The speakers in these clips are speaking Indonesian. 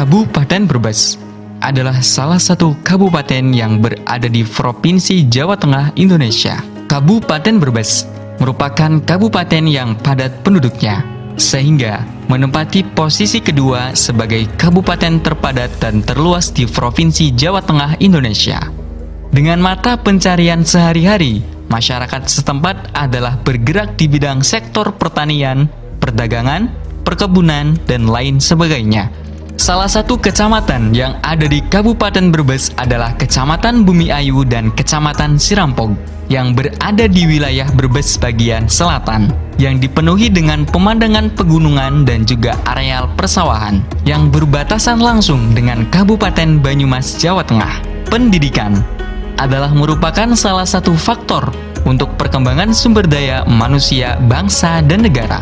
Kabupaten Brebes adalah salah satu kabupaten yang berada di Provinsi Jawa Tengah, Indonesia. Kabupaten Brebes merupakan kabupaten yang padat penduduknya, sehingga menempati posisi kedua sebagai kabupaten terpadat dan terluas di Provinsi Jawa Tengah, Indonesia. Dengan mata pencarian sehari-hari, masyarakat setempat adalah bergerak di bidang sektor pertanian, perdagangan, perkebunan, dan lain sebagainya. Salah satu kecamatan yang ada di Kabupaten Brebes adalah Kecamatan Bumiayu dan Kecamatan Sirampog yang berada di wilayah Brebes bagian selatan, yang dipenuhi dengan pemandangan pegunungan dan juga areal persawahan yang berbatasan langsung dengan Kabupaten Banyumas, Jawa Tengah. Pendidikan adalah merupakan salah satu faktor untuk perkembangan sumber daya manusia, bangsa, dan negara.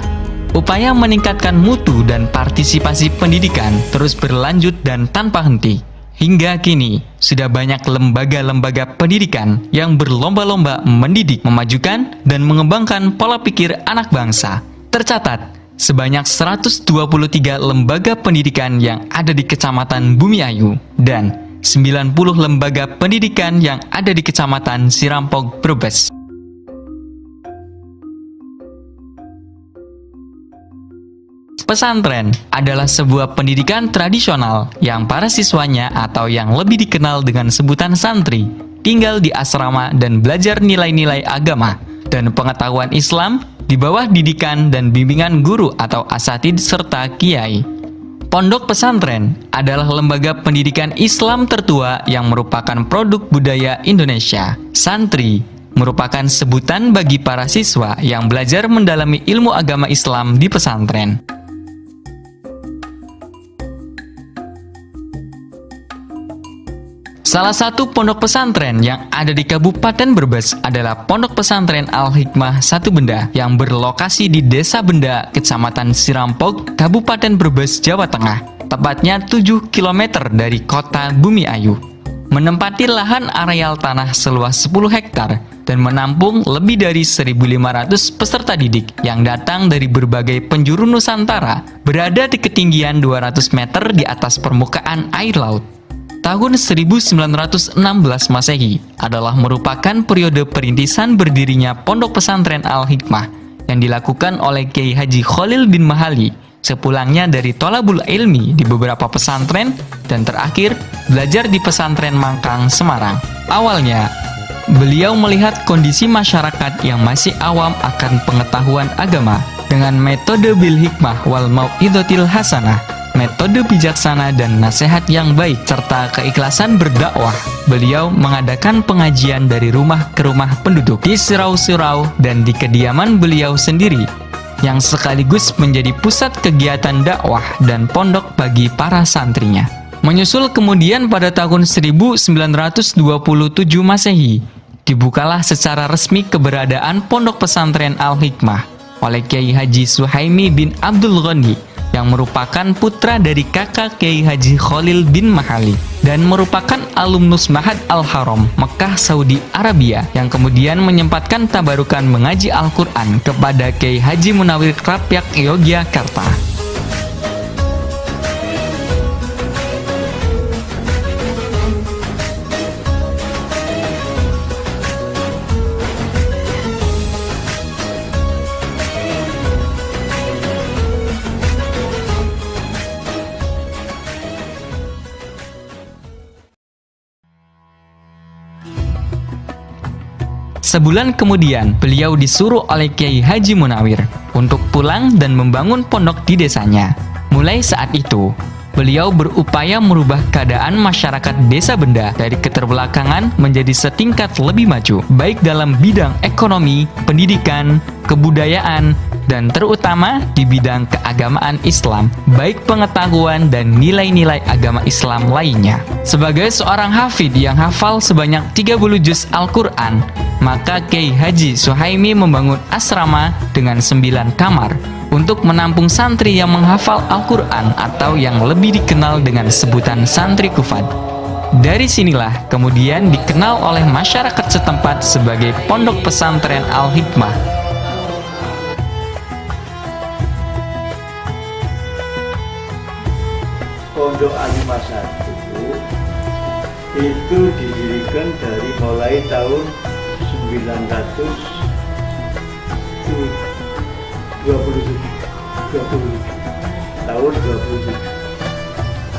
Upaya meningkatkan mutu dan partisipasi pendidikan terus berlanjut dan tanpa henti. Hingga kini, sudah banyak lembaga-lembaga pendidikan yang berlomba-lomba mendidik, memajukan, dan mengembangkan pola pikir anak bangsa. Tercatat, sebanyak 123 lembaga pendidikan yang ada di Kecamatan Bumiayu dan 90 lembaga pendidikan yang ada di Kecamatan Sirampog, Brebes. Pesantren adalah sebuah pendidikan tradisional yang para siswanya atau yang lebih dikenal dengan sebutan santri tinggal di asrama dan belajar nilai-nilai agama dan pengetahuan Islam di bawah didikan dan bimbingan guru atau asatidz serta kiai. Pondok pesantren adalah lembaga pendidikan Islam tertua yang merupakan produk budaya Indonesia. Santri merupakan sebutan bagi para siswa yang belajar mendalami ilmu agama Islam di pesantren. Salah satu pondok pesantren yang ada di Kabupaten Brebes adalah Pondok Pesantren Al-Hikmah Satu Benda yang berlokasi di Desa Benda, Kecamatan Sirampog, Kabupaten Brebes, Jawa Tengah, tepatnya 7 km dari kota Bumiayu. Menempati lahan areal tanah seluas 10 hektar dan menampung lebih dari 1.500 peserta didik yang datang dari berbagai penjuru Nusantara, berada di ketinggian 200 meter di atas permukaan air laut. Tahun 1916 Masehi adalah merupakan periode perintisan berdirinya Pondok Pesantren Al-Hikmah yang dilakukan oleh Kiai Haji Khalil bin Mahali sepulangnya dari Thalabul Ilmi di beberapa pesantren dan terakhir belajar di pesantren Mangkang, Semarang. Awalnya, beliau melihat kondisi masyarakat yang masih awam akan pengetahuan agama dengan metode bil hikmah wal mau'izatil hasanah, metode bijaksana dan nasihat yang baik, serta keikhlasan berdakwah. Beliau mengadakan pengajian dari rumah ke rumah penduduk di surau-surau dan di kediaman beliau sendiri, yang sekaligus menjadi pusat kegiatan dakwah dan pondok bagi para santrinya. Menyusul kemudian pada tahun 1927 Masehi, dibukalah secara resmi keberadaan Pondok Pesantren Al-Hikmah oleh Kiai Haji Suhaimi bin Abdul Ghani yang merupakan putra dari kakak Kiai Haji Khalil bin Mahali dan merupakan alumnus Ma'had Al-Haram, Mekah, Saudi Arabia, yang kemudian menyempatkan tabarukan mengaji Al-Quran kepada Kiai Haji Munawir Krapyak, Yogyakarta. Sebulan kemudian, beliau disuruh oleh Kiai Haji Munawir untuk pulang dan membangun pondok di desanya. Mulai saat itu, beliau berupaya merubah keadaan masyarakat Desa Benda dari keterbelakangan menjadi setingkat lebih maju, baik dalam bidang ekonomi, pendidikan, kebudayaan, dan terutama di bidang keagamaan Islam, baik pengetahuan dan nilai-nilai agama Islam lainnya. Sebagai seorang hafid yang hafal sebanyak 30 juz Al-Quran, maka Kiai Haji Suhaimi membangun asrama dengan 9 kamar untuk menampung santri yang menghafal Al-Quran atau yang lebih dikenal dengan sebutan santri kufat. Dari sinilah kemudian dikenal oleh masyarakat setempat sebagai Pondok Pesantren Al-Hikmah. Pondok Alimah 1 itu didirikan dari mulai tahun 1927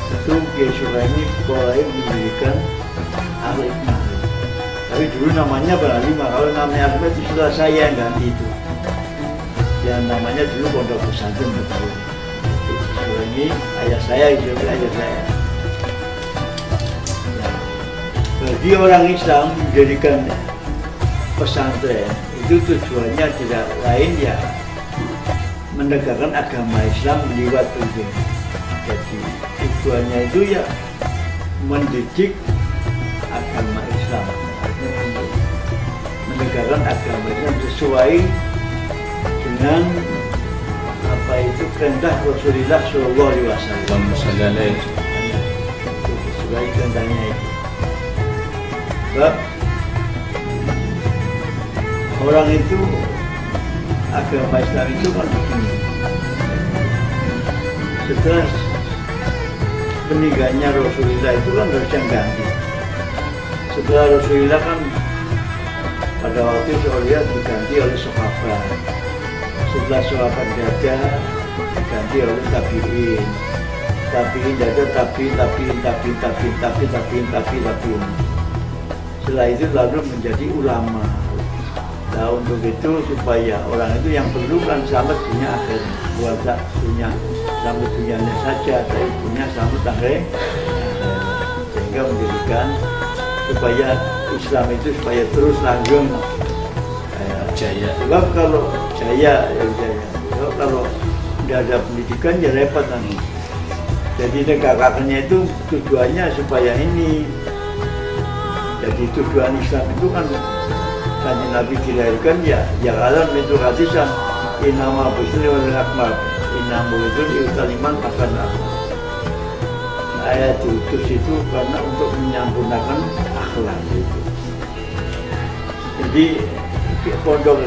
itu Kiai Suhaimi mulai mendirikan Al-Hikmah. Tapi dulu namanya Al-Hikmah, kalau namanya Al-Hikmah itu setelah saya yang ganti itu. Yang namanya dulu Pondok Pesantren Betawi. Suhaimi ayah saya, ayah saya. Nah, bagi orang Islam mendirikan pesantren itu tujuannya tidak lain ya menegakkan agama Islam lewat pendidikan. Jadi tujuannya itu ya mendidik agama Islam, menegakkan agama Islam sesuai dengan apa itu perintah Rasulullah Shallallahu Alaihi Wasallam. Sesuai perintahnya itu. Sebab orang itu agama Islam itu kan begini. Setelah meninggalnya Rasulullah itu kan harus yang ganti. Setelah Rasulullah kan pada waktu itu diganti oleh sahabat. Setelah sahabat ada diganti oleh tabi'in. Tabi'in ada tabi'in. Setelah itu lalu menjadi ulama. Nah untuk itu supaya orang itu yang perlu kan selamat dunia akhir, buat dunia selamat dunianya saja, tapi punya selamat akhir, sehingga menjadikan supaya Islam itu supaya terus langgeng jaya. Sebab kalau jaya ya jaya, sebab kalau tidak ada pendidikan ya repot nanti. Jadi negarakannya itu tujuannya supaya ini. Jadi tujuan Islam itu kan Kanjeng Nabi dilahirkan ya alam itu hadisan inama busri wal akmal inamu itu diutaliman makan akmal. Ayat diutus itu karena untuk menyempurnakan akhlak itu. Jadi pondok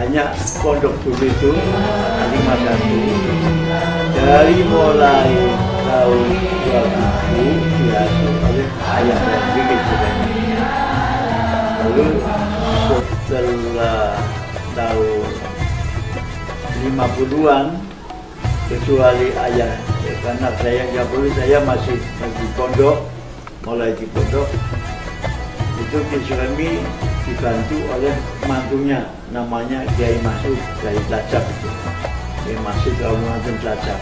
hanya pondok dulu itu Alimah 1 dari mulai tahun 2000 diasuh oleh ayah dan bikin sebagainya. Lalu setelah tahun 50-an kecuali ayah ya, karena saya nggak boleh, saya masih di pondok, mulai di pondok itu Kiai Suhaimi dibantu oleh mantunya namanya Kiai Masud dari Cilacap itu. Kiai Masud Kabupaten Cilacap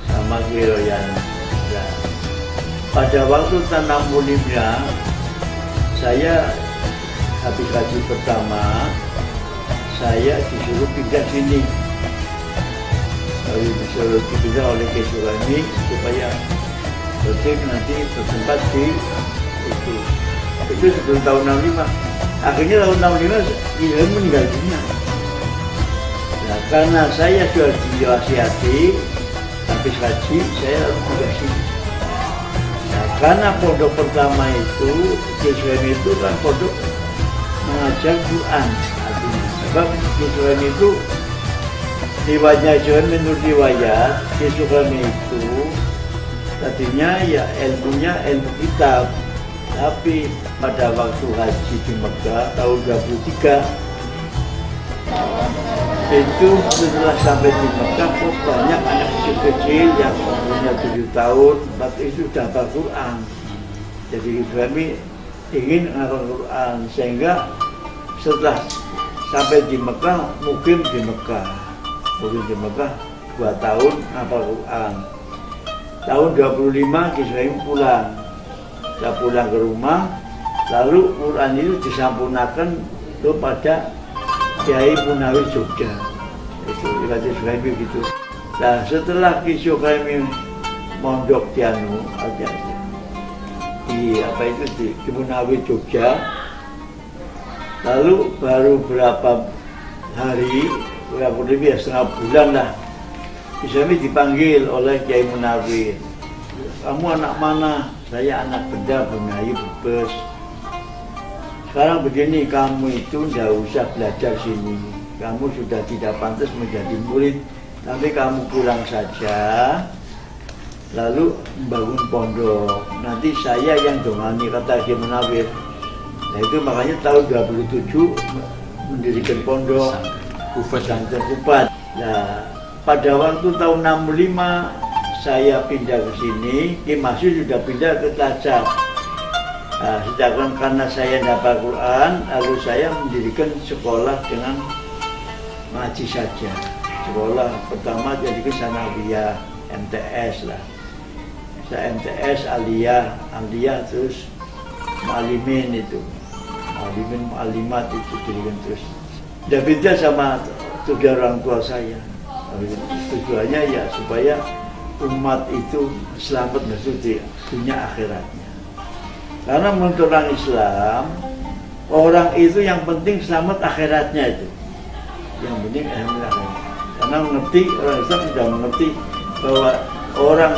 sama Kiai Royan ya. Pada waktu tanam mulimnya saya habis haji pertama, saya disuruh pindah sini. Lalu disuruh dipindah oleh Kiai Suhaimi supaya penting nanti bertempat di itu. Itu sebelum tahun 65. Akhirnya tahun 65 dia meninggal dunia. Nah, karena saya sudah diwasiati habis haji, saya harus pindah sini. Nah, karena pondok pertama itu Kiai Suhaimi itu kan pondok mengajar Quran artinya. Sebab Kiai Suhaimi itu riwayatnya Suhaimi menurut riwayat Kiai Suhaimi itu tadinya ya ilmunya ilmu kitab, tapi pada waktu haji di Mekah tahun 23 itu setelah sampai di Mekah kok banyak anak kecil yang umurnya 7 tahun waktu itu sudah hafal Quran. Jadi kami ingin menghafal Quran sehingga setelah sampai di Mekah mungkin di Mekah 2 tahun hafal Quran. Tahun 25 Kiai pulang. Saya pulang ke rumah, lalu Quran itu disempurnakan kepada Kiai Munawir Jogja. Itu Kiai Suhaimi begitu. Nah setelah Kiai Suhaimi mondok di di Munawir Jogja, lalu baru berapa hari, kurang lebih setengah bulan lah, Kiai Suhaimi dipanggil oleh Kiai Munawir. Kamu anak mana? Saya anak benda Bengayu Brebes. Sekarang begini, kamu itu tidak usah belajar sini. Kamu sudah tidak pantas menjadi murid. Tapi kamu pulang saja. lalu membangun pondok. Nanti saya yang dongani, kata Ki Munawir. Nah itu makanya tahun 27 mendirikan pondok pesantren Kupat. Nah pada waktu tahun 65 saya pindah ke sini, Ki Masih sudah pindah ke Cilacap. Nah, sedangkan karena saya hafal Quran, lalu saya mendirikan sekolah dengan ngaji saja. Sekolah pertama jadi ke Sanawiyah, MTS lah. Saya MTS, Aliyah terus Mu'alimin itu. Mu'alimin, Mu'alimat itu dirikan terus. Dan beda sama tujuan orang tua saya. Tujuannya ya supaya umat itu selamat dari dunia akhiratnya. Karena menurut orang Islam, orang itu yang penting selamat akhiratnya itu. Yang penting akhiratnya. Karena mengerti, orang Islam sudah mengerti bahwa orang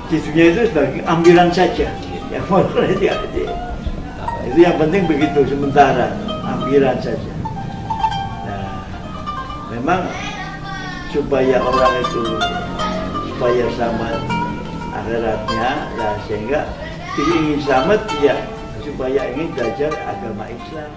di dunia itu sebagai ambilan saja. Yang mau itu yang penting begitu, sementara ambilan saja. Nah, memang supaya orang itu supaya selamat akhiratnya, nah sehingga ingin selamat ya supaya ingin belajar agama Islam.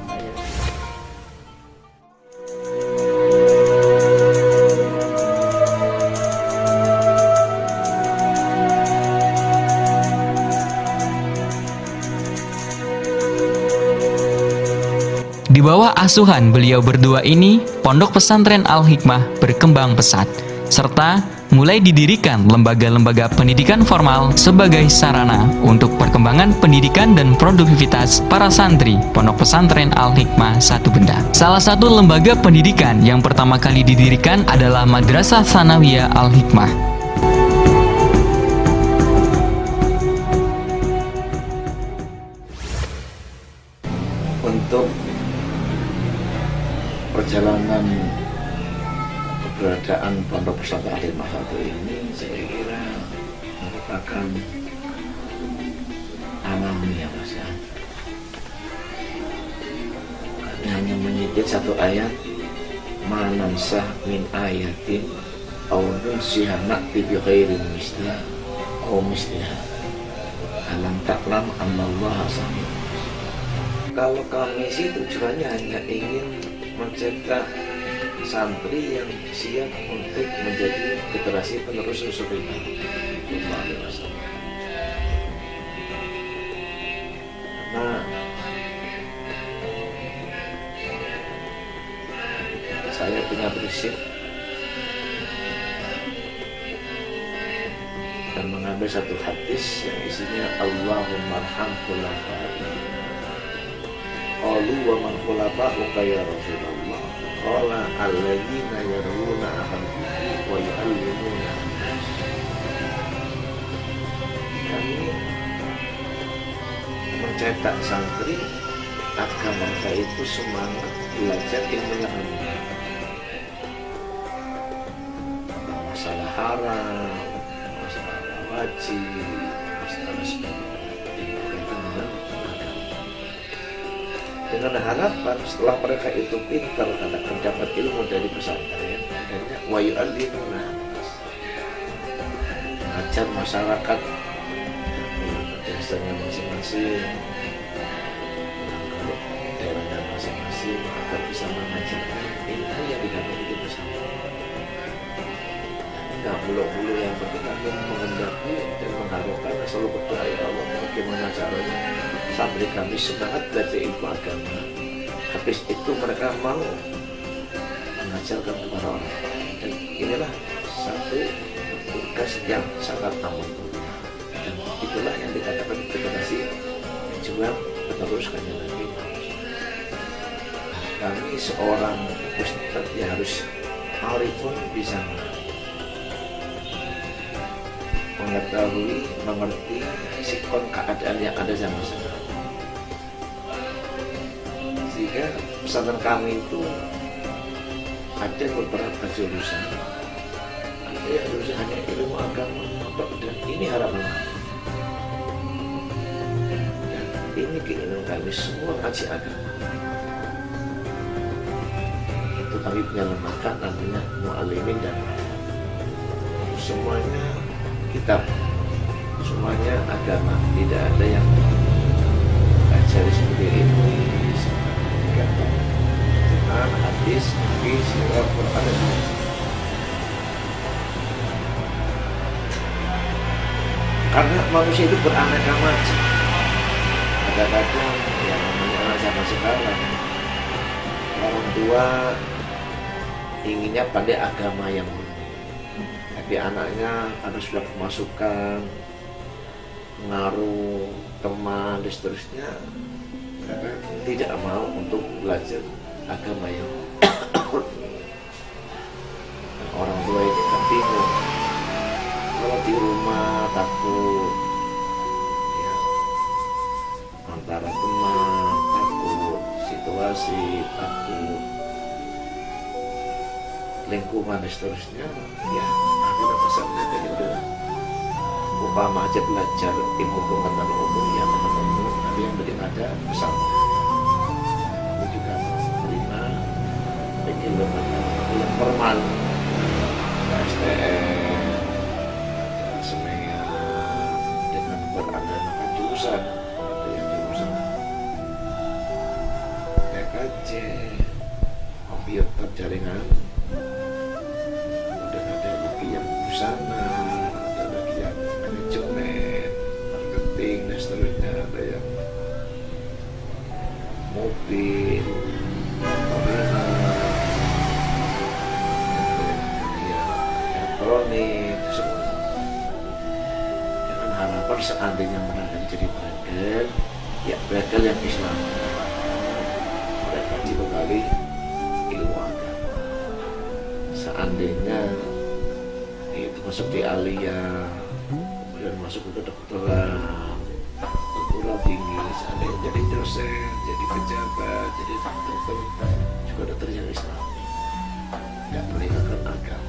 Di bawah asuhan beliau berdua ini, Pondok Pesantren Al-Hikmah berkembang pesat, serta mulai didirikan lembaga-lembaga pendidikan formal sebagai sarana untuk perkembangan pendidikan dan produktivitas para santri Pondok Pesantren Al-Hikmah Satu Benda. Salah satu lembaga pendidikan yang pertama kali didirikan adalah Madrasah Tsanawiyah Al-Hikmah. Untuk perjalanan keberadaan Pondok Pesantren Al-Hikmah Satu ini saya kira merupakan alami ya Mas ya. Kami hanya menyidik satu ayat, manansah min ayatin aw nunsiha na'ti bi khairin misliha aw misliha alam ta'lam annallaha sami. Kalau kami sih tujuannya hanya ingin mencetak santri yang siap untuk menjadi generasi penerus Rasulullah SAW. Karena saya punya prinsip dan mengambil satu hadis yang isinya Allahumma arham khulafa'i qalu wa man khulafa'uka ya Rasulullah qala alladzina yaruna ahadihi wa yu'allimuna. Kami mencetak santri agar mereka itu semangat belajar ilmu yang mulia, masalah haram, masalah wajib, masalah dengan harapan setelah mereka itu pintar karena mendapat ilmu dari pesantren, akhirnya wa yu'allimuna, mengajar masyarakat desanya masing-masing, kalau daerahnya masing-masing agar bisa mengajarkan ilmu yang didapat di pesantren. Enggak mulu-mulu yang penting kami menghendaki dan mengharapkan selalu berdoa ya Allah bagaimana caranya santri kami semangat belajar ilmu agama. Habis itu mereka mau mengajarkan kepada orang. Dan inilah satu tugas yang sangat amat mulia. Dan itulah yang dikatakan generasi juang meneruskan yang Nabi. Kami seorang ustadz yang harus arifun bisa mengetahui, mengerti sikon keadaan yang ada zaman sekarang. Sehingga pesantren kami itu ada beberapa jurusan, ada yang jurusan hanya ilmu agama, dan ini harapan kami. Dan ini keinginan kami semua ngaji agama. Itu kami punya lembaga namanya Mu'alimin dan semuanya kitab semuanya agama, tidak ada yang ajari seperti itu. Quran, hadis, nabi, sirah, Quran dan hadis. Karena manusia itu beraneka macam. Kadang-kadang yang namanya anak zaman sekarang, orang tua inginnya pandai agama yang murni, tapi anaknya karena sudah kemasukan, pengaruh teman dan seterusnya, karena tidak mau untuk belajar agama yang orang tua ini kan bingung. Kalau di rumah takut ya, antara teman, takut situasi, takut lingkungan dan seterusnya, ya akhirnya masa mereka udah upama aja belajar ilmu pengetahuan umum yang ketemu, tapi yang penting ada bersama. Ini juga menerima ilmu pengetahuan yang formal, STM, semua dengan beraneka jurusan, ada yang jurusan TKJ, komputer jaringan, dan ada lagi yang busana, ada lagi yang manajemen, marketing dan seterusnya, ada yang mobil, elektronik, semua. Dengan harapan seandainya mereka jadi bredel, ya bredel yang Islam. Mereka dibekali ilmu agama. Seandainya itu masuk di aliyah, kemudian masuk ke kedokteran, perguruan tinggi, seandainya jadi dosen, jadi pejabat, jadi dokter, juga dokter yang Islam, nggak meninggalkan agama.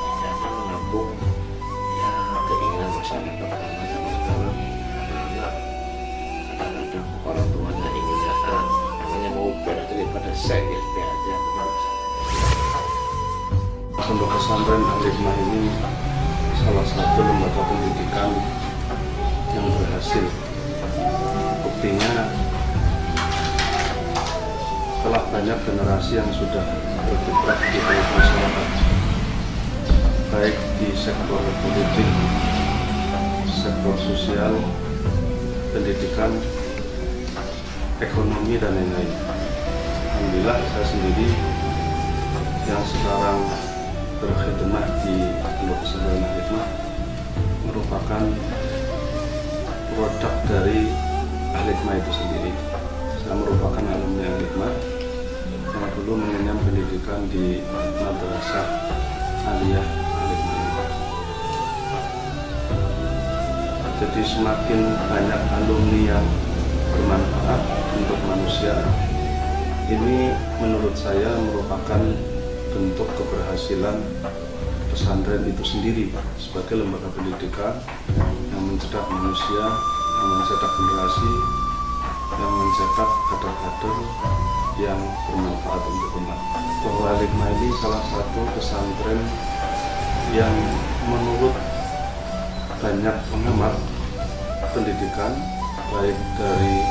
Jangan menampung ya keinginan masyarakat karena zaman sekarang anak-anak kadang-kadang orang tuanya inginnya namanya mau berat daripada saya aja. Pondok Pesantren Al-Hikmah ini salah satu lembaga pendidikan yang berhasil. Buktinya telah banyak generasi yang sudah berkiprah di tengah masyarakat, baik di sektor politik, sektor sosial, pendidikan, ekonomi, dan lain-lain. Alhamdulillah saya sendiri yang sekarang berkhidmat di Pondok Pesantren Al-Hikmah merupakan produk dari Al-Hikmah itu sendiri. Saya merupakan alumni Al-Hikmah yang dulu mengenyam pendidikan di Madrasah Aliyah Al-Hikmah ini. Jadi semakin banyak alumni yang bermanfaat untuk manusia, ini menurut saya merupakan bentuk keberhasilan pesantren itu sendiri sebagai lembaga pendidikan yang mencetak manusia, yang mencetak generasi, yang mencetak kader-kader yang bermanfaat untuk umat. Bahwa Al-Hikmah ini salah satu pesantren yang menurut banyak pengamat pendidikan, baik dari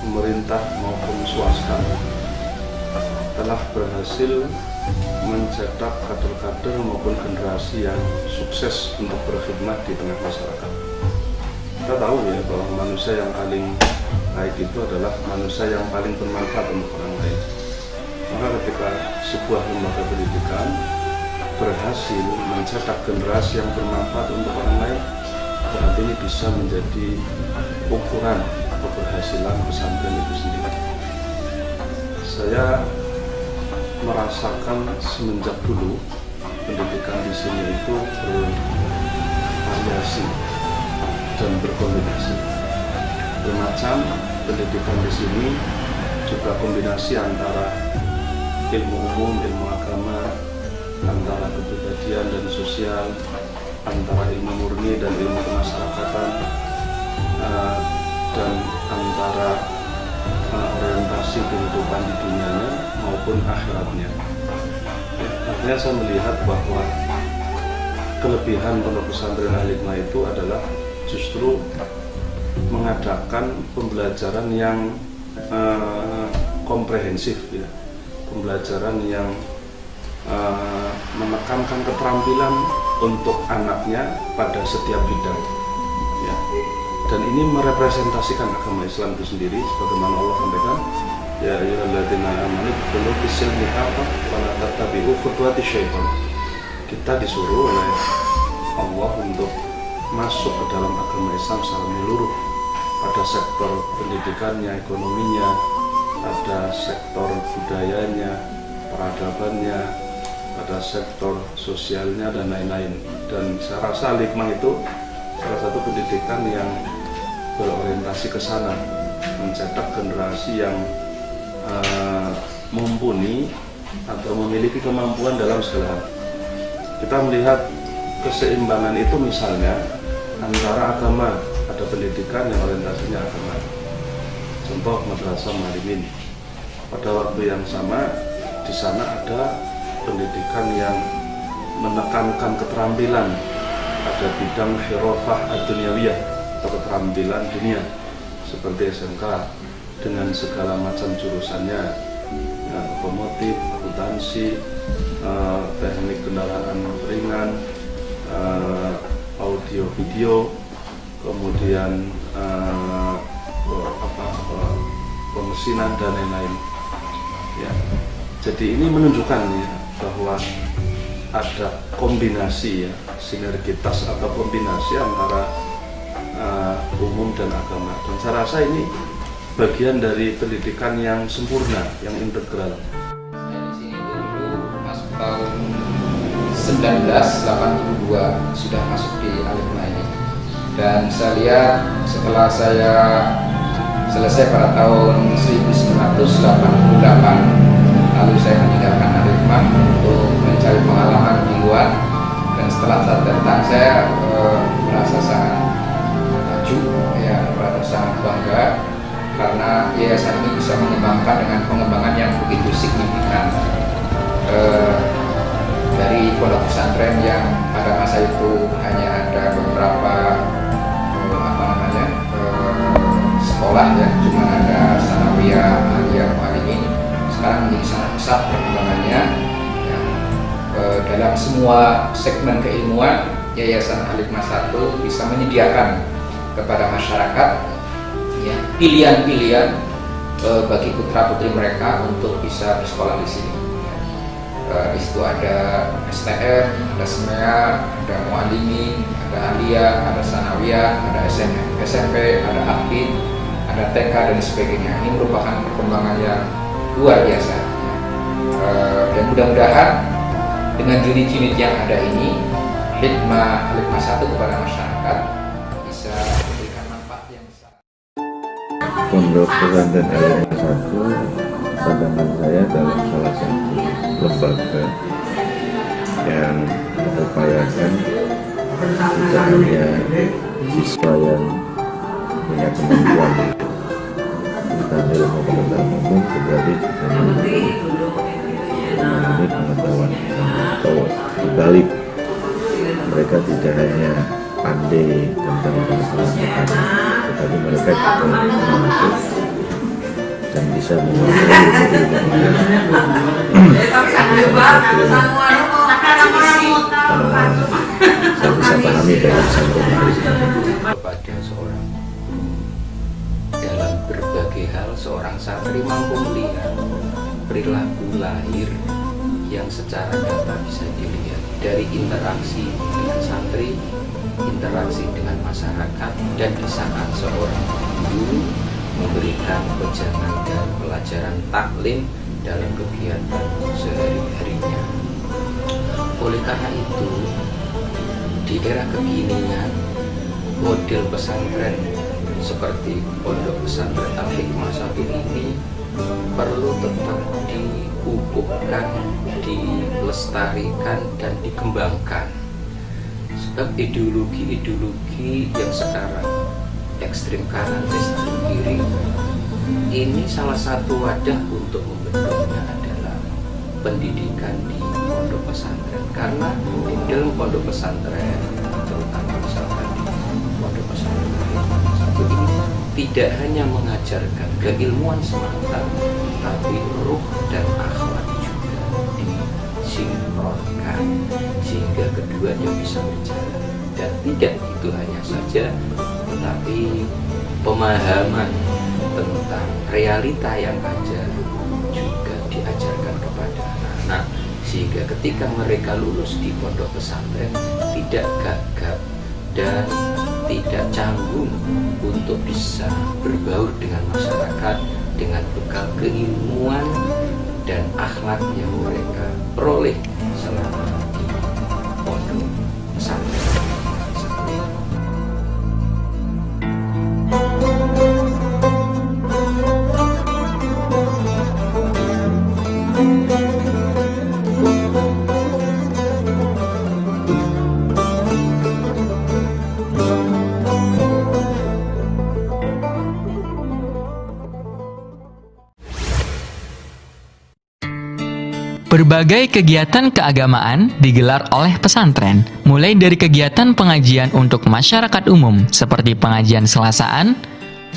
pemerintah maupun swasta, telah berhasil mencetak kader-kader maupun generasi yang sukses untuk berkhidmat di tengah masyarakat. Kita tahu ya bahwa manusia yang paling baik itu adalah manusia yang paling bermanfaat untuk orang lain. Maka ketika sebuah lembaga pendidikan berhasil mencetak generasi yang bermanfaat untuk orang lain, berarti ini bisa menjadi ukuran keberhasilan pesantren itu sendiri. Saya merasakan semenjak dulu pendidikan di sini itu bervariasi dan berkombinasi. Bermacam pendidikan di sini juga kombinasi antara ilmu umum, ilmu agama, antara kepribadian dan sosial, antara ilmu murni dan ilmu kemasyarakatan, dan antara orientasi kehidupan di dunianya maupun akhiratnya. Artinya saya melihat bahwa kelebihan pondok pesantren Al-Hikmah itu adalah justru mengadakan pembelajaran yang komprehensif, ya, pembelajaran yang menekankan keterampilan untuk anaknya pada setiap bidang, ya. Dan ini merepresentasikan agama Islam itu sendiri, sebagaimana Allah sampaikan, ya ayyuhalladzina amanu khulu fis-silmi kafah wa la tattabi'u khutuwati syaitan. Kita disuruh oleh Allah untuk masuk ke dalam agama Islam secara menyeluruh, pada sektor pendidikannya, ekonominya, pada sektor budayanya, peradabannya, pada sektor sosialnya, dan lain-lain. Dan saya rasa Al-Hikmah itu salah satu pendidikan yang berorientasi ke sana, mencetak generasi yang mumpuni atau memiliki kemampuan dalam segala hal. Kita melihat keseimbangan itu misalnya antara agama, ada pendidikan yang orientasinya agama, contoh Madrasah Muallimin. Pada waktu yang sama di sana ada pendidikan yang menekankan keterampilan pada bidang hirafah ad-dunyawiyah atau keterampilan dunia, seperti SMK dengan segala macam jurusannya, ya, otomotif, akuntansi, teknik kendaraan ringan, audio video, kemudian pemesinan dan lain-lain, ya. Jadi ini menunjukkan, ya, bahwa ada kombinasi, ya, sinergitas atau kombinasi antara umum dan agama. Dan saya rasa ini bagian dari pendidikan yang sempurna, yang integral. Saya di sini dulu masuk tahun 1982 sudah masuk di Al-Hikmah ini. Dan saya lihat setelah saya selesai pada tahun 1988, lalu saya meninggalkan Al-Hikmah untuk mencari pengalaman di luar. Dan setelah saat datang saya merasa sangat maju, ya, merasa sangat bangga karena yayasan ini bisa mengembangkan dengan pengembangan yang begitu signifikan. Dari pondok pesantren yang pada masa itu hanya ada beberapa sekolah, ya, cuma ada sanawiyah, aliyah, muallimin, sekarang menjadi sangat pesat perkembangannya, ya. Dalam semua segmen keilmuan, Yayasan Al-Hikmah 1 bisa menyediakan kepada masyarakat, ya, pilihan-pilihan bagi putra-putri mereka untuk bisa bersekolah di sini. Di situ ada STM, ada SMEA, ada muallimin, ada aliyah, ada sanawiyah, ada SMP, ada aktif, ada TK dan sebagainya. Ini merupakan perkembangan yang luar biasa. Dan mudah-mudahan dengan unit-unit yang ada ini, hikmah Al-Hikmah 1 kepada masyarakat bisa memberikan manfaat yang besar. Pondok pesantren Al-Hikmah 1 pandangan saya dalam salah satu lembaga yang mengupayakan tidak hanya siswa yang punya kemampuan tentang ilmu pengetahuan umum, tetapi juga memiliki pengetahuan atau berbalik, mereka tidak hanya pandai tentang pengetahuan mekanik, tetapi mereka juga mampu dan bisa menguasai saya bisa pahami dari kepada seorang dalam berbagai hal, seorang santri mampu melihat perilaku lahir yang secara nyata bisa dilihat dari interaksi dengan santri, interaksi dengan masyarakat, dan di saat seorang guru memberikan wejangan dan pelajaran taklim dalam kegiatan sehari-harinya. Oleh karena itu, di era kekinian, model pesantren seperti pondok pesantren Al-Hikmah 1 ini perlu tetap dikukuhkan, dilestarikan, dan dikembangkan. Sebab ideologi-ideologi yang sekarang ekstrem kanan, ekstrem kiri, ini salah satu wadah untuk membentuknya adalah pendidikan di pesantren. Karena dalam pondok pesantren, terutama misalkan di pondok pesantren satu ini, tidak hanya mengajarkan keilmuan semata, tapi ruh dan akhlak juga disinkronkan sehingga keduanya bisa berjalan. Dan tidak itu hanya saja, tetapi pemahaman tentang realita yang ada juga diajarkan kepada anak-anak, sehingga ketika mereka lulus di pondok pesantren tidak gagap dan tidak canggung untuk bisa berbaur dengan masyarakat dengan bekal keilmuan dan akhlak yang mereka peroleh selama di pondok pesantren. Berbagai kegiatan keagamaan digelar oleh pesantren, mulai dari kegiatan pengajian untuk masyarakat umum seperti pengajian Selasaan,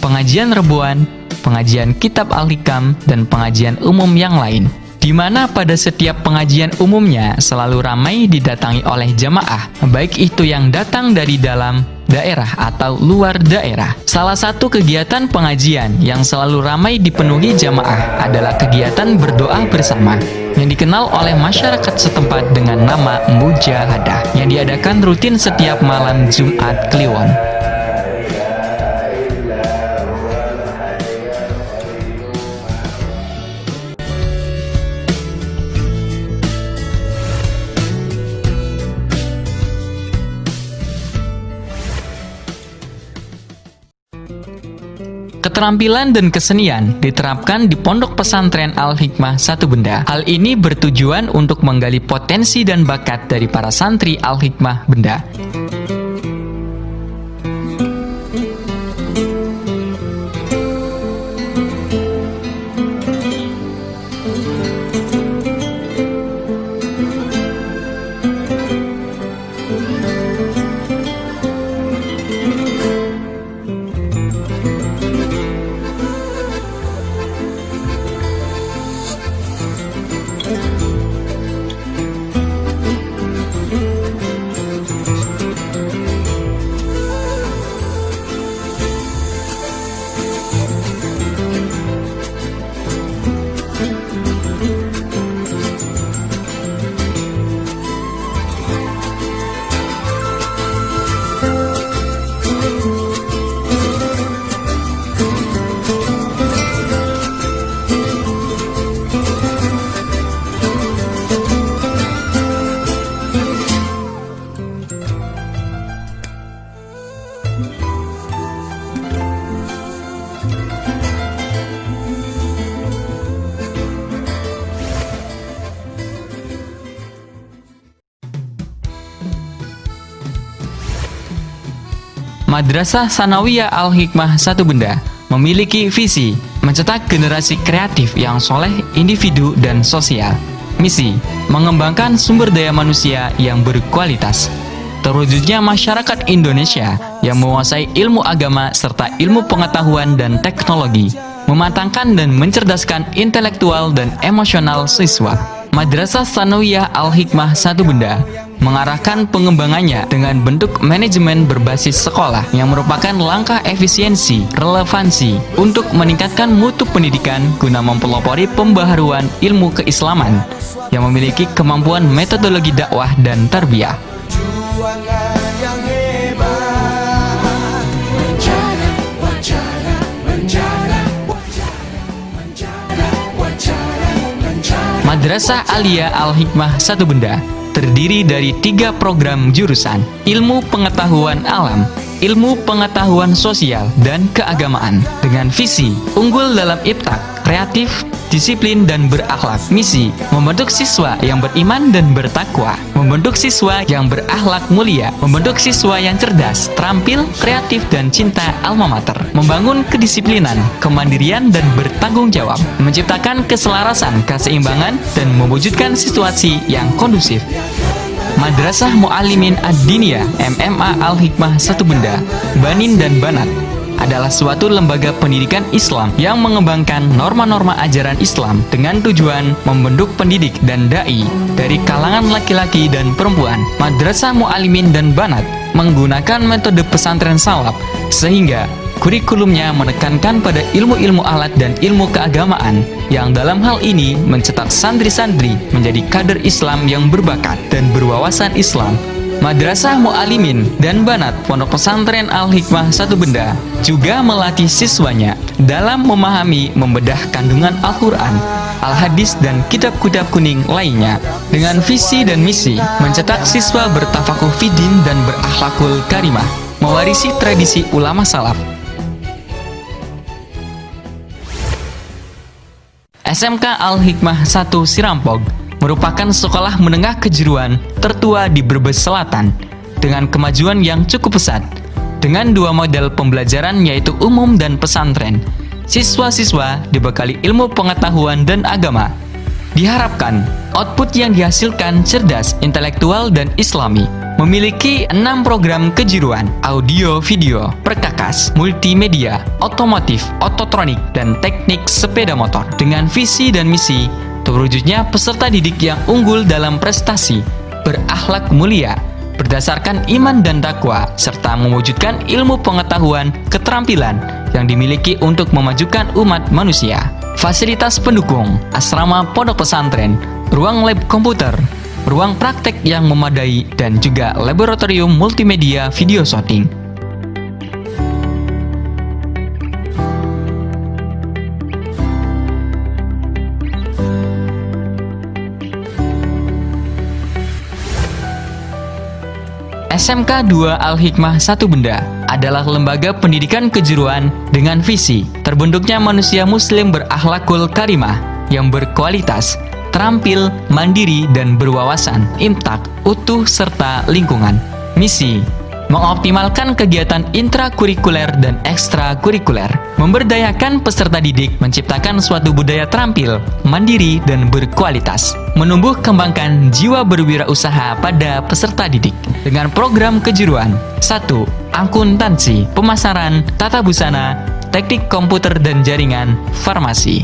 pengajian Rebuan, pengajian Kitab Al-Hikam, dan pengajian umum yang lain. Di mana pada setiap pengajian umumnya selalu ramai didatangi oleh jamaah, baik itu yang datang dari dalam daerah atau luar daerah. Salah satu kegiatan pengajian yang selalu ramai dipenuhi jamaah adalah kegiatan berdoa bersama yang dikenal oleh masyarakat setempat dengan nama Mujahadah yang diadakan rutin setiap malam Jumat Kliwon. Keterampilan dan kesenian diterapkan di Pondok Pesantren Al-Hikmah Satu Benda. Hal ini bertujuan untuk menggali potensi dan bakat dari para santri Al-Hikmah Benda. Madrasah Sanawiyah Al-Hikmah Satu Benda memiliki visi mencetak generasi kreatif yang soleh individu dan sosial. Misi, mengembangkan sumber daya manusia yang berkualitas. Terwujudnya masyarakat Indonesia yang menguasai ilmu agama serta ilmu pengetahuan dan teknologi, mematangkan dan mencerdaskan intelektual dan emosional siswa. Madrasah Sanawiyah Al-Hikmah Satu Benda mengarahkan pengembangannya dengan bentuk manajemen berbasis sekolah yang merupakan langkah efisiensi, relevansi untuk meningkatkan mutu pendidikan guna mempelopori pembaharuan ilmu keislaman yang memiliki kemampuan metodologi dakwah dan tarbiyah. Madrasah Aliyah Al-Hikmah Satu Benda terdiri dari 3 program jurusan: ilmu pengetahuan alam, ilmu pengetahuan sosial, dan keagamaan, dengan visi unggul dalam ibtak, kreatif, disiplin, dan berakhlak. Misi: membentuk siswa yang beriman dan bertakwa, membentuk siswa yang berakhlak mulia, membentuk siswa yang cerdas, terampil, kreatif, dan cinta alma mater, membangun kedisiplinan, kemandirian, dan bertanggung jawab, menciptakan keselarasan, keseimbangan, dan mewujudkan situasi yang kondusif. Madrasah Muallimin Ad-Diniyah MMA Al-Hikmah Satu Benda, Banin dan Banat adalah suatu lembaga pendidikan Islam yang mengembangkan norma-norma ajaran Islam dengan tujuan membentuk pendidik dan dai dari kalangan laki-laki dan perempuan. Madrasah Muallimin dan Banat menggunakan metode pesantren salaf sehingga kurikulumnya menekankan pada ilmu-ilmu alat dan ilmu keagamaan yang dalam hal ini mencetak santri-santri menjadi kader Islam yang berbakat dan berwawasan Islam. Madrasah Muallimin dan Banat Pondok Pesantren Al-Hikmah Satu Benda juga melatih siswanya dalam memahami membedah kandungan Al-Quran, Al-Hadis, dan kitab-kitab kuning lainnya dengan visi dan misi mencetak siswa bertafakuh fiddin dan berakhlakul karimah, mewarisi tradisi ulama salaf. SMK Al-Hikmah 1 Sirampog merupakan sekolah menengah kejuruan tertua di Brebes Selatan dengan kemajuan yang cukup pesat. Dengan dua model pembelajaran yaitu umum dan pesantren, siswa-siswa dibekali ilmu pengetahuan dan agama. Diharapkan output yang dihasilkan cerdas, intelektual, dan islami. Memiliki 6 program kejuruan: audio, video, perkakas, multimedia, otomotif, ototronik, dan teknik sepeda motor. Dengan visi dan misi terwujudnya peserta didik yang unggul dalam prestasi, berakhlak mulia, berdasarkan iman dan takwa, serta mewujudkan ilmu pengetahuan, keterampilan yang dimiliki untuk memajukan umat manusia. Fasilitas pendukung: asrama pondok pesantren, ruang lab komputer, ruang praktek yang memadai, dan juga laboratorium multimedia video shooting. SMK 2 Al-Hikmah Satu Benda adalah lembaga pendidikan kejuruan dengan visi terbentuknya manusia muslim berakhlakul karimah yang berkualitas, terampil, mandiri, dan berwawasan, imtak, utuh, serta lingkungan. Misi: mengoptimalkan kegiatan intrakurikuler dan ekstrakurikuler, memberdayakan peserta didik, menciptakan suatu budaya terampil, mandiri, dan berkualitas, menumbuh kembangkan jiwa berwirausaha pada peserta didik dengan program kejuruan: 1. Akuntansi, pemasaran, tata busana, teknik komputer dan jaringan, farmasi.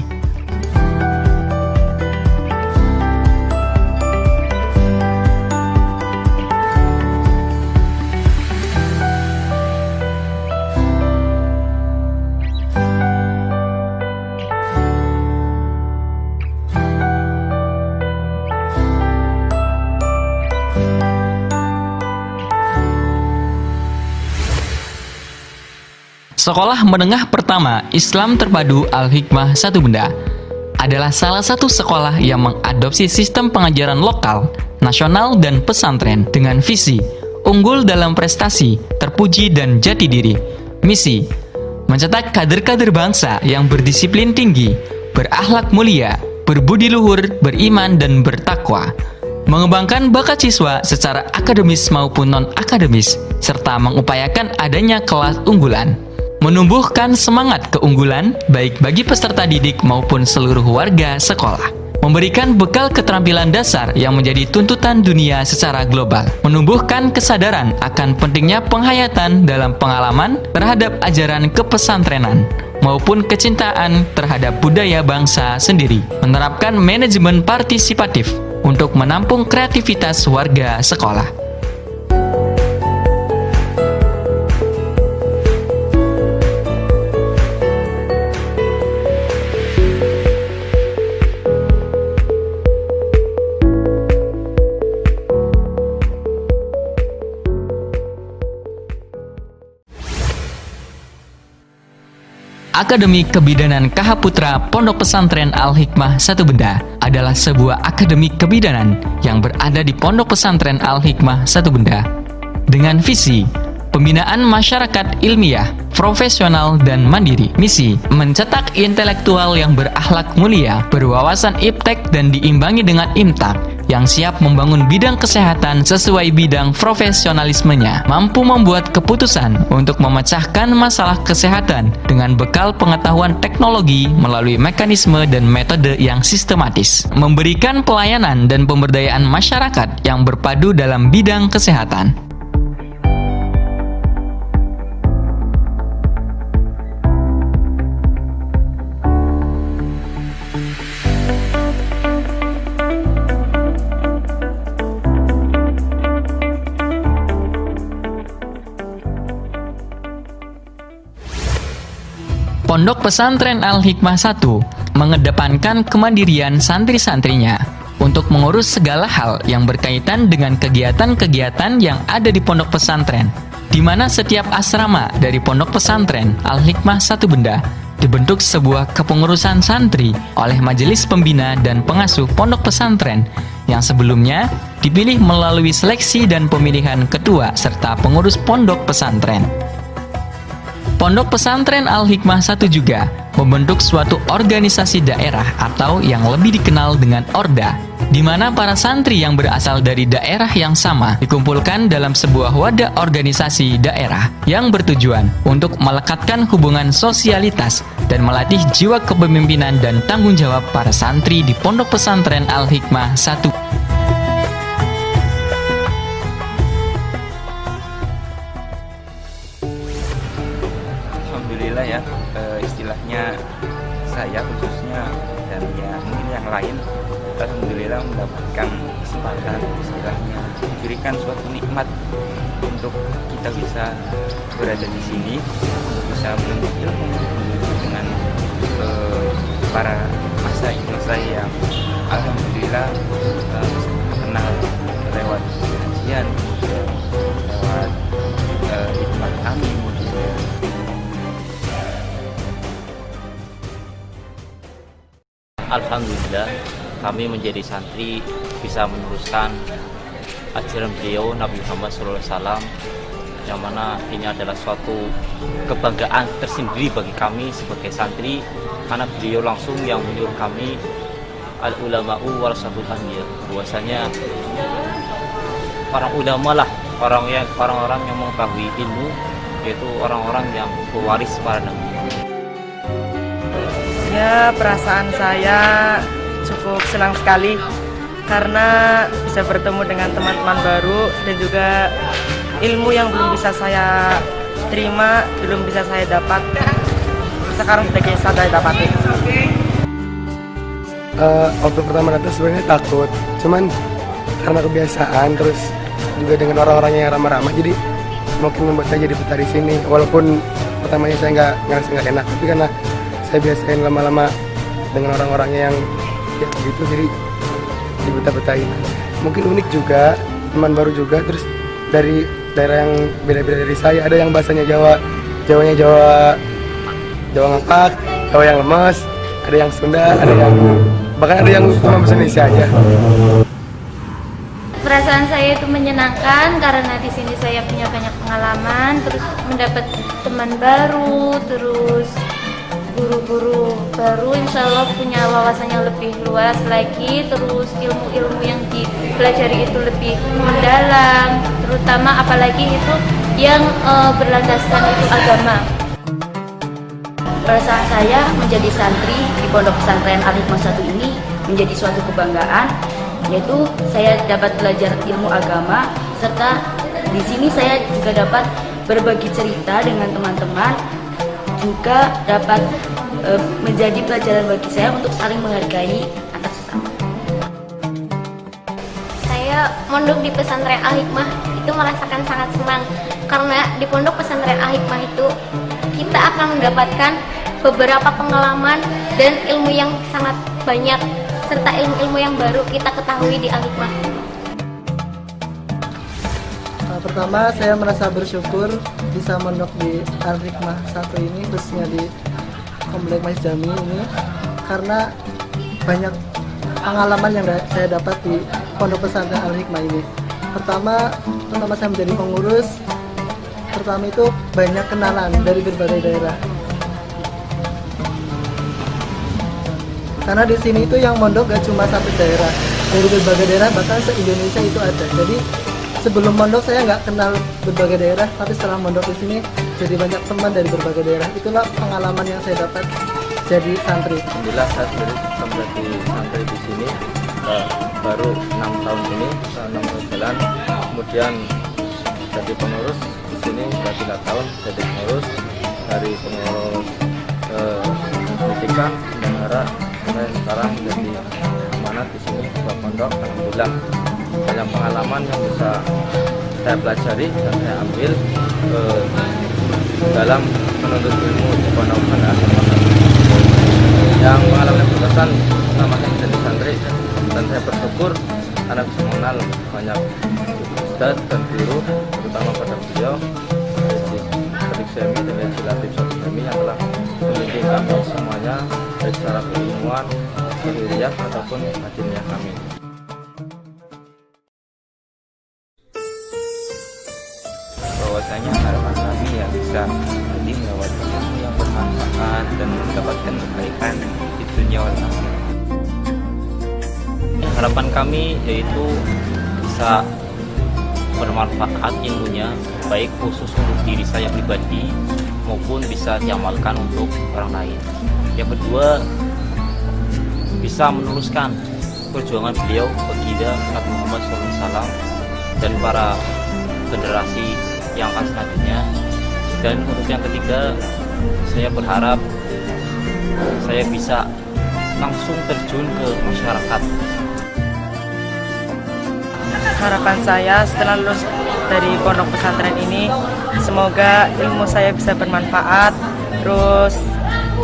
Sekolah Menengah Pertama Islam Terpadu Al-Hikmah Satu Benda adalah salah satu sekolah yang mengadopsi sistem pengajaran lokal, nasional, dan pesantren dengan visi unggul dalam prestasi, terpuji, dan jati diri. Misi: mencetak kader-kader bangsa yang berdisiplin tinggi, berakhlak mulia, berbudi luhur, beriman, dan bertakwa, mengembangkan bakat siswa secara akademis maupun non-akademis, serta mengupayakan adanya kelas unggulan. Menumbuhkan semangat keunggulan baik bagi peserta didik maupun seluruh warga sekolah. Memberikan bekal keterampilan dasar yang menjadi tuntutan dunia secara global. Menumbuhkan kesadaran akan pentingnya penghayatan dalam pengalaman terhadap ajaran kepesantrenan maupun kecintaan terhadap budaya bangsa sendiri. Menerapkan manajemen partisipatif untuk menampung kreativitas warga sekolah. Akademi Kebidanan KH Putra Pondok Pesantren Al-Hikmah Satu Benda adalah sebuah akademi kebidanan yang berada di Pondok Pesantren Al-Hikmah Satu Benda dengan visi pembinaan masyarakat ilmiah, profesional, dan mandiri. Misi, mencetak intelektual yang berakhlak mulia, berwawasan iptek dan diimbangi dengan imtak, yang siap membangun bidang kesehatan sesuai bidang profesionalismenya, mampu membuat keputusan untuk memecahkan masalah kesehatan dengan bekal pengetahuan teknologi melalui mekanisme dan metode yang sistematis, memberikan pelayanan dan pemberdayaan masyarakat yang berpadu dalam bidang kesehatan. Pondok Pesantren Al-Hikmah 1 mengedepankan kemandirian santri-santrinya untuk mengurus segala hal yang berkaitan dengan kegiatan-kegiatan yang ada di pondok pesantren, di mana setiap asrama dari pondok pesantren Al-Hikmah 1 Benda dibentuk sebuah kepengurusan santri oleh majelis pembina dan pengasuh pondok pesantren yang sebelumnya dipilih melalui seleksi dan pemilihan ketua serta pengurus pondok pesantren. Pondok Pesantren Al-Hikmah 1 juga membentuk suatu organisasi daerah atau yang lebih dikenal dengan Orda, di mana para santri yang berasal dari daerah yang sama dikumpulkan dalam sebuah wadah organisasi daerah yang bertujuan untuk melekatkan hubungan sosialitas dan melatih jiwa kepemimpinan dan tanggung jawab para santri di Pondok Pesantren Al-Hikmah 1. Alhamdulillah ya, istilahnya saya khususnya dan ya mungkin yang lain, alhamdulillah mendapatkan kesempatan, istilahnya diberikan suatu nikmat untuk kita bisa berada di sini, untuk bisa menuntut ilmu dengan para masa yang alhamdulillah kenal lewat kajian, lewat hikmah kami. Alhamdulillah kami menjadi santri bisa meneruskan ajaran beliau Nabi Muhammad SAW, yang mana ini adalah suatu kebanggaan tersendiri bagi kami sebagai santri, karena beliau langsung yang menyuruh kami al-ulama'u warasatul anbiya, bahwasanya para ulama lah orang-orang yang mengetahui ilmu, yaitu orang-orang yang pewaris para nabi. Ya, perasaan saya cukup senang sekali karena bisa bertemu dengan teman-teman baru dan juga ilmu yang belum bisa saya terima, belum bisa saya dapat, sekarang sudah bisa saya dapati. Waktu pertama datang sebenarnya takut, cuman karena kebiasaan terus juga dengan orang-orang yang ramah-ramah, jadi mungkin membuat saya jadi betah di sini. Walaupun pertamanya saya ngerasa nggak enak, tapi karena saya biasain lama-lama dengan orang-orangnya yang ya begitu, jadi dibetah-betahin. Mungkin unik juga, teman baru juga, terus dari daerah yang beda-beda dari saya. Ada yang bahasanya Jawanya Jawa ngapak, Jawa yang lemes, ada yang Sunda, bahkan ada yang cuma bahasa Indonesia aja. Perasaan saya itu menyenangkan karena di sini saya punya banyak pengalaman, terus mendapat teman baru, terus guru-guru baru, insya Allah punya wawasannya lebih luas lagi, terus ilmu-ilmu yang dipelajari itu lebih mendalam, terutama apalagi itu yang berlandaskan itu agama. Perasaan saya menjadi santri di Pondok Pesantren Al-Hikmah 1 ini menjadi suatu kebanggaan, yaitu saya dapat belajar ilmu agama, serta di sini saya juga dapat berbagi cerita dengan teman-teman, juga dapat menjadi pelajaran bagi saya untuk saling menghargai antar sesama. Saya mondok di pesantren Al-Hikmah itu merasakan sangat senang, karena di pondok pesantren Al-Hikmah itu kita akan mendapatkan beberapa pengalaman dan ilmu yang sangat banyak, serta ilmu-ilmu yang baru kita ketahui di Al-Hikmah. Pertama, saya merasa bersyukur bisa mondok di Al-Hikmah 1 ini, khususnya di Komplek Masjid Jami ini, karena banyak pengalaman yang saya dapat di Pondok Pesantren Al-Hikmah ini. Pertama saya menjadi pengurus, pertama itu banyak kenalan dari berbagai daerah. Karena di sini itu yang mondok gak cuma satu daerah, dari berbagai daerah, bahkan se-Indonesia itu ada. Jadi sebelum mondok saya nggak kenal berbagai daerah, tapi setelah mondok di sini jadi banyak teman dari berbagai daerah. Itulah pengalaman yang saya dapat jadi santri. Alhamdulillah saya sendiri menjadi santri di sini baru 6 tahun ini, 6 tahun jalan. Kemudian jadi pengurus di sini sudah 3 tahun jadi pengurus, dari pengurus pendidikan menara sampai sekarang jadi amanat di sini buat pondok. Alhamdulillah banyak pengalaman yang bisa saya pelajari dan saya ambil dalam menuntut ilmu di pondok pesantren Al-Hikmah. Yang pengalaman berkesan pertama saya menjadi santri, dan saya bersyukur karena bisa mengenal banyak ustadz dan guru, terutama pada beliau Adik Semi dan Haji Latif Semi yang telah membimbing kami semuanya baik secara keilmuan, kehiriah ataupun hadiniah kami. Bahwasanya harapan kami ya bisa jadi mendapatkan ilmu yang bermanfaat dan mendapatkan kebaikan di dunia wal akhirah. Harapan kami yaitu bisa bermanfaat ilmunya, baik khusus untuk diri saya pribadi maupun bisa diamalkan untuk orang lain. Yang kedua, bisa meneruskan perjuangan beliau baginda Nabi Muhammad SAW dan para generasi yang akan selanjutnya. Dan untuk yang ketiga, saya berharap saya bisa langsung terjun ke masyarakat. Harapan saya setelah lulus dari pondok pesantren ini, semoga ilmu saya bisa bermanfaat, terus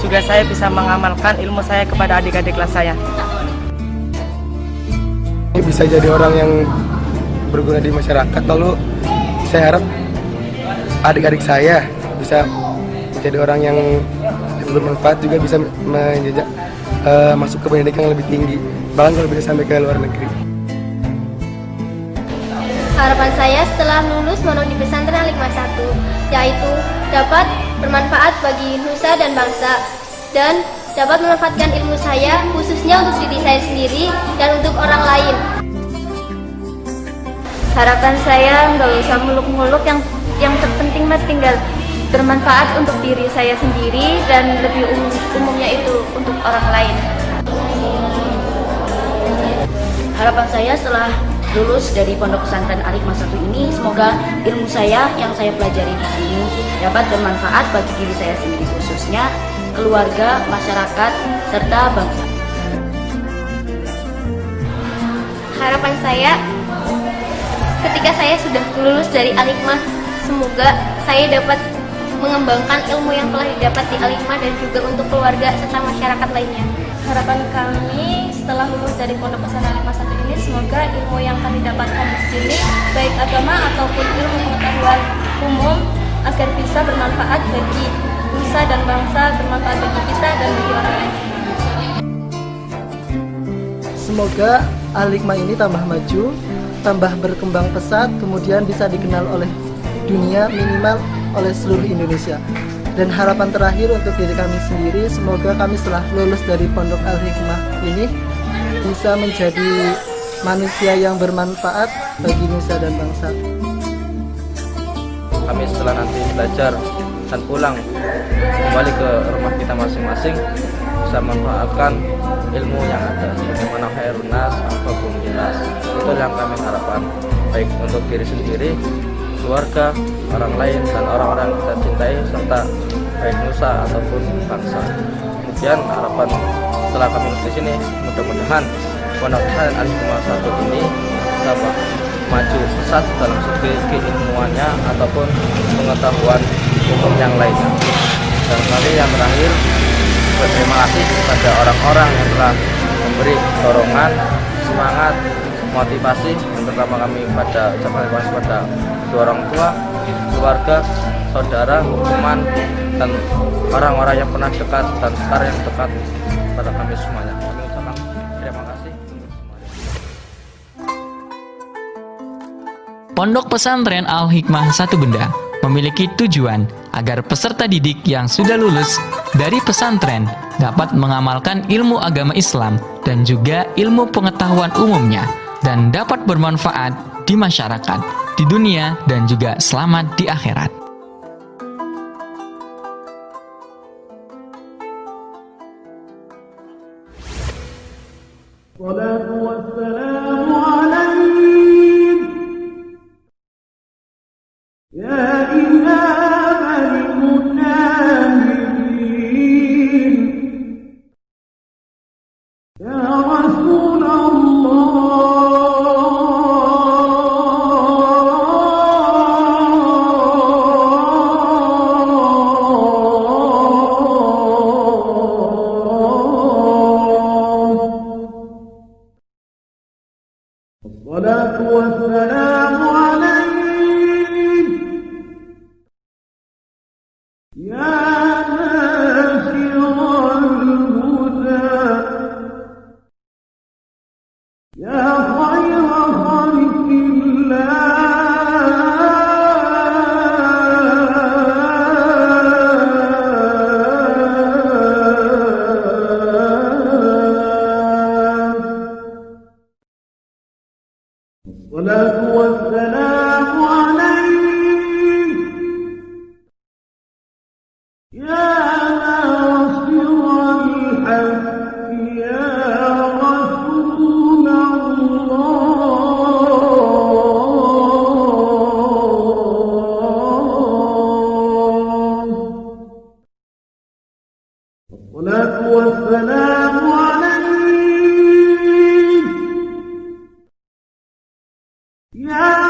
juga saya bisa mengamalkan ilmu saya kepada adik-adik kelas saya. Bisa jadi orang yang berguna di masyarakat, lalu saya harap adik-adik saya bisa menjadi orang yang bermanfaat, juga bisa menjejak masuk ke pendidikan yang lebih tinggi, bahkan kalau bisa sampai ke luar negeri. Harapan saya setelah lulus mondok di pesantren Al-Hikmah 1 yaitu dapat bermanfaat bagi nusa dan bangsa, dan dapat memanfaatkan ilmu saya khususnya untuk diri saya sendiri dan untuk orang lain. Harapan saya nggak usah muluk-muluk, yang terpenting mah tinggal bermanfaat untuk diri saya sendiri dan lebih umumnya itu untuk orang lain. Harapan saya setelah lulus dari pondok pesantren Al-Hikmah 1 ini, semoga ilmu saya yang saya pelajari di sini dapat bermanfaat bagi diri saya sendiri khususnya, keluarga, masyarakat, serta bangsa. Harapan saya ketika saya sudah lulus dari Al-Hikmah, semoga saya dapat mengembangkan ilmu yang telah didapat di Al-Hikmah dan juga untuk keluarga serta masyarakat lainnya. Harapan kami setelah lulus dari pondok pesantren Al-Hikmah 1 ini, semoga ilmu yang kami dapatkan di sini, baik agama ataupun ilmu pengetahuan umum, agar bisa bermanfaat bagi nusa dan bangsa, bermanfaat bagi kita dan bagi orang lain. Semoga Al-Hikmah ini tambah maju, tambah berkembang pesat, kemudian bisa dikenal oleh dunia, minimal oleh seluruh Indonesia. Dan harapan terakhir untuk diri kami sendiri, semoga kami setelah lulus dari pondok Al-Hikmah ini bisa menjadi manusia yang bermanfaat bagi nusa dan bangsa. Kami setelah nanti belajar dan pulang kembali ke rumah kita masing-masing, bisa memanfaatkan ilmu yang ada, bagaimana khairun nas apapun jelas. Itu yang kami harapkan, baik untuk diri sendiri, keluarga, orang lain, dan orang-orang yang kita cintai, serta baik nusa ataupun bangsa. Kemudian harapan setelah kami di sini, mudah-mudahan pondok pesantren Al-Hikmah 1 ini dapat maju pesat dalam segi keilmuannya ataupun pengetahuan hukum yang lainnya. Dan kali yang terakhir, berterima kasih kepada orang-orang yang telah memberi dorongan, semangat, motivasi, terutama kami pada ucapan terima kasih kepada kedua orang tua, keluarga, saudara, teman, dan orang-orang yang pernah dekat dan sekarang yang dekat pada kami semuanya. Kami ucapkan terima kasih untuk semuanya. Pondok Pesantren Al-Hikmah 1 Benda memiliki tujuan agar peserta didik yang sudah lulus dari pesantren dapat mengamalkan ilmu agama Islam dan juga ilmu pengetahuan umumnya dan dapat bermanfaat di masyarakat, di dunia, dan juga selamat di akhirat. Yeah.